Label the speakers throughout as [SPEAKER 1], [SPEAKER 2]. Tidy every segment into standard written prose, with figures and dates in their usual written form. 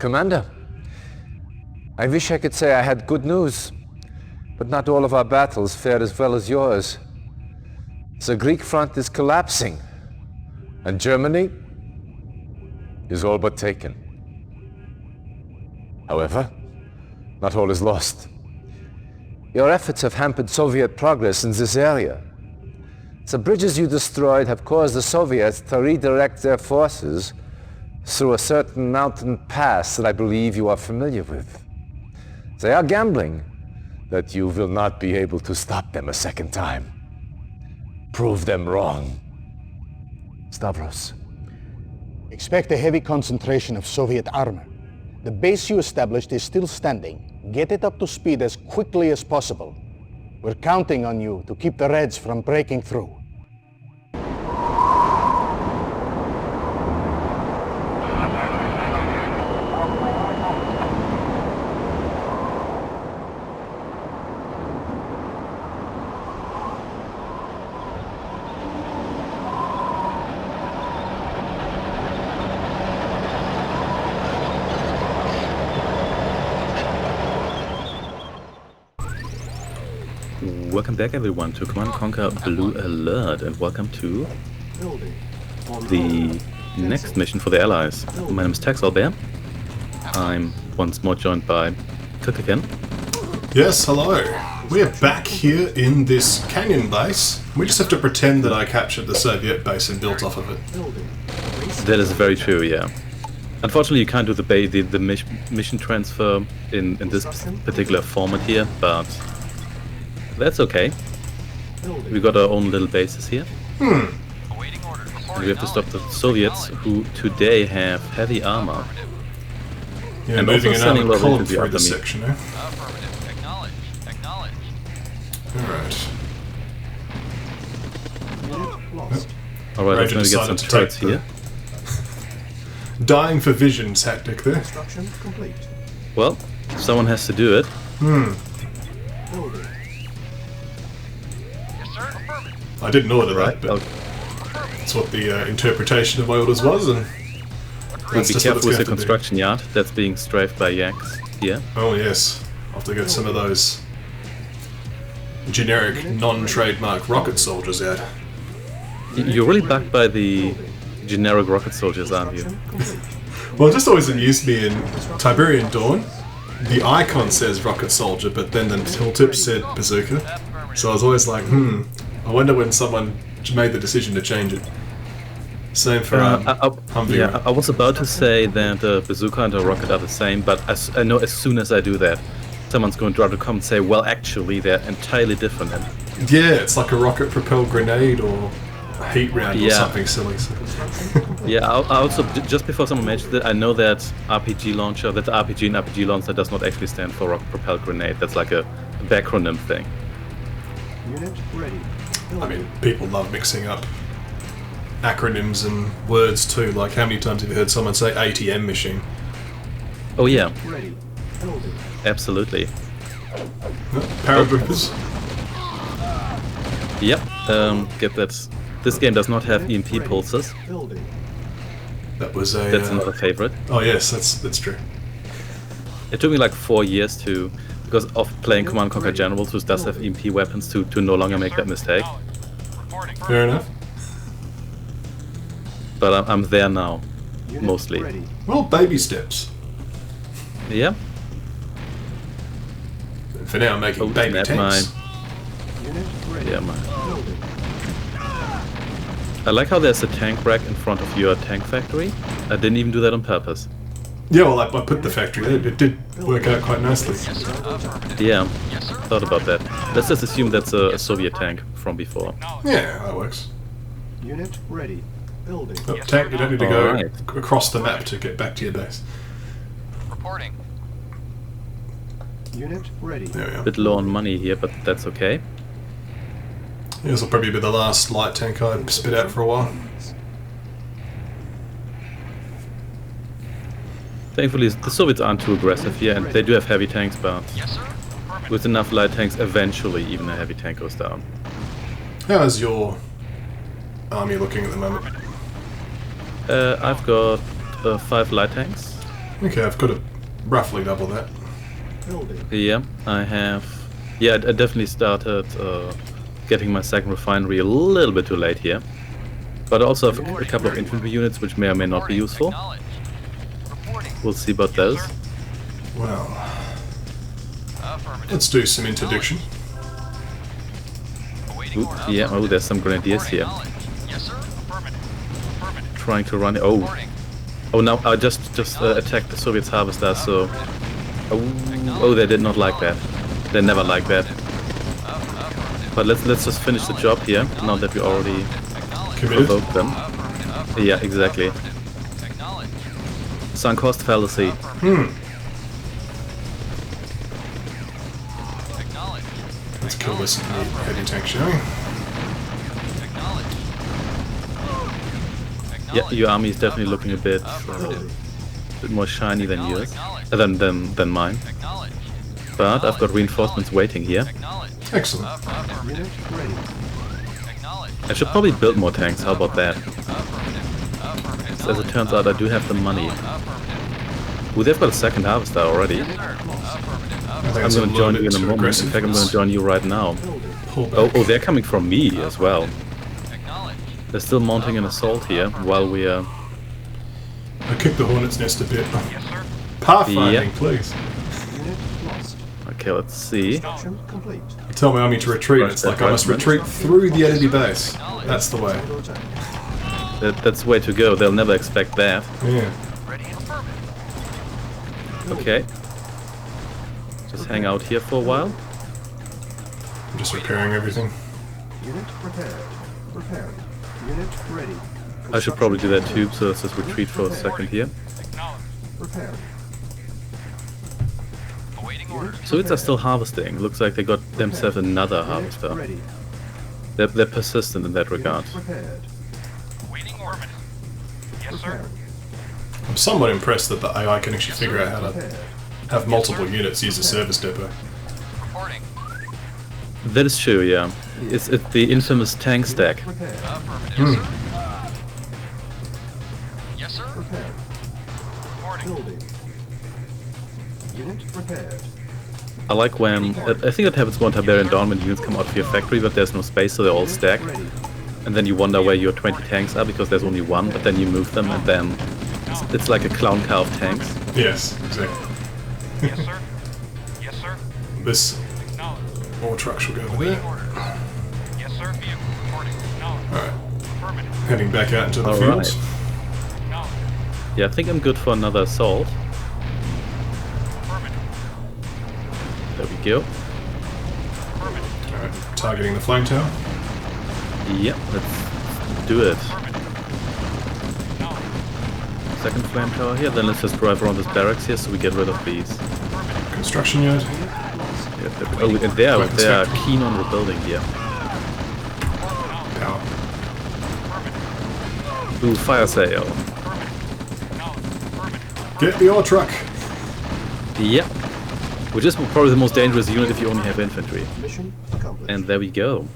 [SPEAKER 1] Commander, I wish I could say I had good news, but not all of our battles fared as well as yours. The Greek front is collapsing, and Germany is all but taken. However, not all is lost. Your efforts have hampered Soviet progress in this area. The bridges you destroyed have caused the Soviets to redirect their forces through a certain mountain pass that I believe you are familiar with. They are gambling that you will not be able to stop them a second time. Prove them wrong. Stavros.
[SPEAKER 2] Expect a heavy concentration of Soviet armor. The base you established is still standing. Get it up to speed as quickly as possible. We're counting on you to keep the Reds from breaking through.
[SPEAKER 3] Welcome back everyone to Command & Conquer Blue Alert, and welcome to the next mission for the Allies. My name is TaxOwlBear. I'm once more joined by Ken.
[SPEAKER 4] Yes, hello. We are back here in this canyon base. We just have to pretend that I captured the Soviet base and built off of it.
[SPEAKER 3] That is very true, yeah. Unfortunately, you can't do the mission transfer in this particular format here, but that's okay. We got our own little bases here. And we have to stop the Soviets, who today have heavy armor.
[SPEAKER 4] Yeah,
[SPEAKER 3] and
[SPEAKER 4] moving
[SPEAKER 3] also
[SPEAKER 4] an
[SPEAKER 3] sending
[SPEAKER 4] armored
[SPEAKER 3] love
[SPEAKER 4] column
[SPEAKER 3] into the
[SPEAKER 4] through
[SPEAKER 3] army.
[SPEAKER 4] this section, eh? Alright.
[SPEAKER 3] Alright, let's
[SPEAKER 4] Ranger
[SPEAKER 3] maybe get some
[SPEAKER 4] decided to
[SPEAKER 3] turrets
[SPEAKER 4] take
[SPEAKER 3] here.
[SPEAKER 4] Dying for vision tactic there.
[SPEAKER 3] Well, someone has to do it.
[SPEAKER 4] I didn't order
[SPEAKER 3] Right,
[SPEAKER 4] that, but that's what the interpretation of my orders was, and
[SPEAKER 3] Be careful with the construction yard that's being strafed by yaks here.
[SPEAKER 4] Oh yes, I'll have to get some of those generic, non-trademark rocket soldiers out.
[SPEAKER 3] You're really bugged by the generic rocket soldiers, aren't you?
[SPEAKER 4] Well, it just always amused me in Tiberian Dawn. The icon says rocket soldier, but then the tooltip said bazooka. So I was always like, I wonder when someone made the decision to change it. Same for Humvee.
[SPEAKER 3] Yeah, I was about to say that bazooka and a rocket are the same, but I know as soon as I do that, someone's going to try to come and say, well, actually, they're entirely different. And
[SPEAKER 4] yeah, it's like a rocket-propelled grenade or a heat round or something silly. So.
[SPEAKER 3] Yeah, I also, just before someone mentioned it, I know that RPG launcher, that RPG and RPG launcher does not actually stand for rocket-propelled grenade. That's like a backronym thing.
[SPEAKER 2] Unit ready.
[SPEAKER 4] I mean, people love mixing up acronyms and words too. Like, how many times have you heard someone say ATM machine?
[SPEAKER 3] Oh yeah,
[SPEAKER 2] Ready.
[SPEAKER 3] absolutely.
[SPEAKER 4] Paratroopers.
[SPEAKER 3] Yep, get that. This game does not have EMP pulses.
[SPEAKER 4] That was a.
[SPEAKER 3] That's another favorite.
[SPEAKER 4] Oh yes, that's true.
[SPEAKER 3] It took me like 4 years to, because of playing Command & Conquer Generals, which does have EMP weapons, to no longer make that mistake.
[SPEAKER 4] Fair enough.
[SPEAKER 3] But I'm there now, mostly.
[SPEAKER 4] Well, baby steps.
[SPEAKER 3] Yeah.
[SPEAKER 4] And for now, I'm making baby
[SPEAKER 3] snap,
[SPEAKER 4] tanks.
[SPEAKER 3] Yeah, I like how there's a tank rack in front of your tank factory. I didn't even do that on purpose.
[SPEAKER 4] Yeah, well, I put the factory there. It did work out quite nicely.
[SPEAKER 3] Yeah, thought about that. Let's just assume that's a Soviet tank from before.
[SPEAKER 4] Yeah, that works.
[SPEAKER 2] Unit ready. Building.
[SPEAKER 4] Oh, tank, you don't need to go
[SPEAKER 3] Alright.
[SPEAKER 4] across the map to get back to your base.
[SPEAKER 5] Reporting.
[SPEAKER 2] Unit ready.
[SPEAKER 4] There we are.
[SPEAKER 3] Bit low on money here, but that's okay.
[SPEAKER 4] Yeah, this will probably be the last light tank I spit out for a while.
[SPEAKER 3] Thankfully, the Soviets aren't too aggressive here, and they do have heavy tanks, but
[SPEAKER 5] Yes, sir. Affirmative.
[SPEAKER 3] with enough light tanks, eventually even a heavy tank goes down.
[SPEAKER 4] How's your army looking at the moment?
[SPEAKER 3] I've got 5 light tanks,
[SPEAKER 4] Okay, I've got to roughly double that.
[SPEAKER 3] Yeah, I have. Yeah, I definitely started getting my second refinery a little bit too late here. But I also have a couple of infantry units which may or may not be useful.
[SPEAKER 5] Acknowledged. Reporting.
[SPEAKER 3] We'll see about those.
[SPEAKER 4] Well,
[SPEAKER 5] Affirmative.
[SPEAKER 4] let's do some interdiction.
[SPEAKER 5] Awaiting
[SPEAKER 3] Ooh,
[SPEAKER 5] order.
[SPEAKER 3] yeah, oh, there's some grenadiers here.
[SPEAKER 5] Acknowledged. Yes, sir. Affirmative. Affirmative.
[SPEAKER 3] Trying to run. Oh,
[SPEAKER 5] Reporting.
[SPEAKER 3] oh, now I just attacked the Soviets harvester, so... Oh, they did not like that. They never like that. But let's just finish the job here, now that we already
[SPEAKER 4] Committed.
[SPEAKER 3] provoked them. Yeah, exactly.
[SPEAKER 5] Acknowledged.
[SPEAKER 3] Sunk cost fallacy.
[SPEAKER 5] Acknowledged.
[SPEAKER 4] Let's kill this heavy tank, shall we?
[SPEAKER 5] Acknowledged.
[SPEAKER 3] Yeah, your army is definitely looking a bit more shiny than yours, than mine.
[SPEAKER 5] Acknowledged.
[SPEAKER 3] But I've got reinforcements waiting here.
[SPEAKER 5] Acknowledged.
[SPEAKER 4] Excellent.
[SPEAKER 5] Affirmative. Acknowledged.
[SPEAKER 3] I should probably build more tanks. How about that?
[SPEAKER 5] Affirmative. Affirmative.
[SPEAKER 3] As it turns out, I do have the money. Ooh, they've got a second harvester already.
[SPEAKER 4] I think
[SPEAKER 3] I'm
[SPEAKER 4] it's
[SPEAKER 3] going to join you in a
[SPEAKER 4] too
[SPEAKER 3] moment. In
[SPEAKER 4] aggressive.
[SPEAKER 3] fact, I'm going to join you right now.
[SPEAKER 4] Pull back.
[SPEAKER 3] Oh, they're coming from me as well.
[SPEAKER 5] Acknowledged.
[SPEAKER 3] They're still mounting an assault here while we are...
[SPEAKER 4] I kicked the hornet's nest a bit.
[SPEAKER 5] Yes, sir.
[SPEAKER 4] Pathfinding,
[SPEAKER 3] Yep.
[SPEAKER 4] please.
[SPEAKER 3] Okay, let's see.
[SPEAKER 4] You tell my army to retreat, it's like I must retreat through the enemy base. That's the way.
[SPEAKER 3] That's the way to go. They'll never expect that.
[SPEAKER 4] Yeah.
[SPEAKER 5] Ready and affirmative.
[SPEAKER 3] Okay. Just hang out here for a while.
[SPEAKER 4] I'm just repairing everything.
[SPEAKER 6] Unit prepared. Prepared. Unit ready.
[SPEAKER 3] I should probably do that too, so let's just retreat for a second here.
[SPEAKER 5] Acknowledged.
[SPEAKER 6] Prepared.
[SPEAKER 5] Awaiting orders.
[SPEAKER 3] Soviets are still harvesting. Looks like they got themselves another harvester.
[SPEAKER 6] Ready.
[SPEAKER 3] They're persistent in that regard.
[SPEAKER 6] Prepared.
[SPEAKER 5] Awaiting orders. Yes, sir.
[SPEAKER 6] Prepared.
[SPEAKER 4] I'm somewhat impressed that the AI can actually figure out how to
[SPEAKER 6] Prepared.
[SPEAKER 4] have multiple units use a service depot.
[SPEAKER 5] Reporting.
[SPEAKER 3] That is true, yeah. It's the infamous tank stack.
[SPEAKER 6] Prepared.
[SPEAKER 5] Affirmative. Yes, sir.
[SPEAKER 6] Prepared.
[SPEAKER 5] Reporting.
[SPEAKER 6] Building. Unit prepared.
[SPEAKER 3] I like when... I think that happens when Tiberian Dawn when units come out of your factory, but there's no space, so they're all stacked.
[SPEAKER 6] Ready.
[SPEAKER 3] And then you wonder where your 20 tanks are, because there's only one, but then you move them, and then it's like a clown car of tanks.
[SPEAKER 4] Yes, exactly.
[SPEAKER 5] Yes, sir. Yes, sir.
[SPEAKER 4] This
[SPEAKER 5] Acknowledged.
[SPEAKER 4] more truck shall go over
[SPEAKER 5] Awaiting
[SPEAKER 4] there.
[SPEAKER 5] orders. Yes, sir. Vehicle reporting. Acknowledged.
[SPEAKER 4] Alright,
[SPEAKER 5] Affirmative.
[SPEAKER 4] heading back out into the
[SPEAKER 3] Alright.
[SPEAKER 4] fields.
[SPEAKER 5] Acknowledged.
[SPEAKER 3] Yeah, I think I'm good for another assault.
[SPEAKER 5] Affirmative.
[SPEAKER 3] There we go.
[SPEAKER 5] Affirmative.
[SPEAKER 4] Alright, targeting the flame tower.
[SPEAKER 3] Yep, let's do it.
[SPEAKER 5] Affirmative. Acknowledged.
[SPEAKER 3] Second flame tower here, then let's just drive around this barracks here so we get rid of these.
[SPEAKER 4] Construction yard.
[SPEAKER 3] Oh, and they are keen on rebuilding here.
[SPEAKER 4] Power.
[SPEAKER 3] Ooh, fire sale.
[SPEAKER 4] Get the ore truck.
[SPEAKER 3] Yep. Which is probably the most dangerous unit if you only have infantry.
[SPEAKER 6] Mission accomplished.
[SPEAKER 3] And there we go.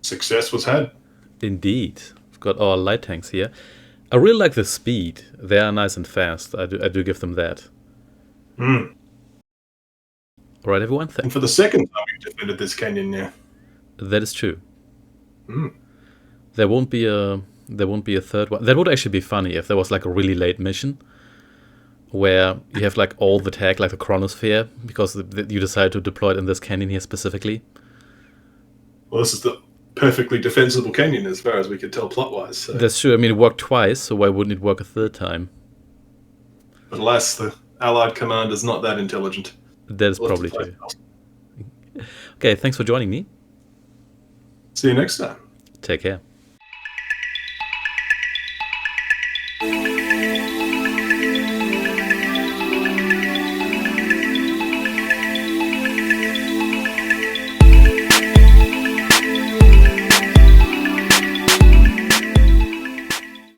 [SPEAKER 4] Success was had.
[SPEAKER 3] Indeed. We've got our light tanks here. I really like the speed. They are nice and fast. I do give them that. Alright everyone,
[SPEAKER 4] And for the second time we've defended this canyon now.
[SPEAKER 3] that is true. There won't be a third one. That would actually be funny if there was like a really late mission where you have like all the tech, like the chronosphere, because you decide to deploy it in this canyon here specifically.
[SPEAKER 4] Well, this is the perfectly defensible canyon as far as we could tell plot-wise. So.
[SPEAKER 3] That's true. I mean, it worked twice, so why wouldn't it work a third time?
[SPEAKER 4] But alas, the Allied commander's not that intelligent.
[SPEAKER 3] That is
[SPEAKER 4] We'll have
[SPEAKER 3] probably
[SPEAKER 4] to fight
[SPEAKER 3] true.
[SPEAKER 4] else.
[SPEAKER 3] Okay, thanks for joining me.
[SPEAKER 4] See you next time.
[SPEAKER 3] Take care.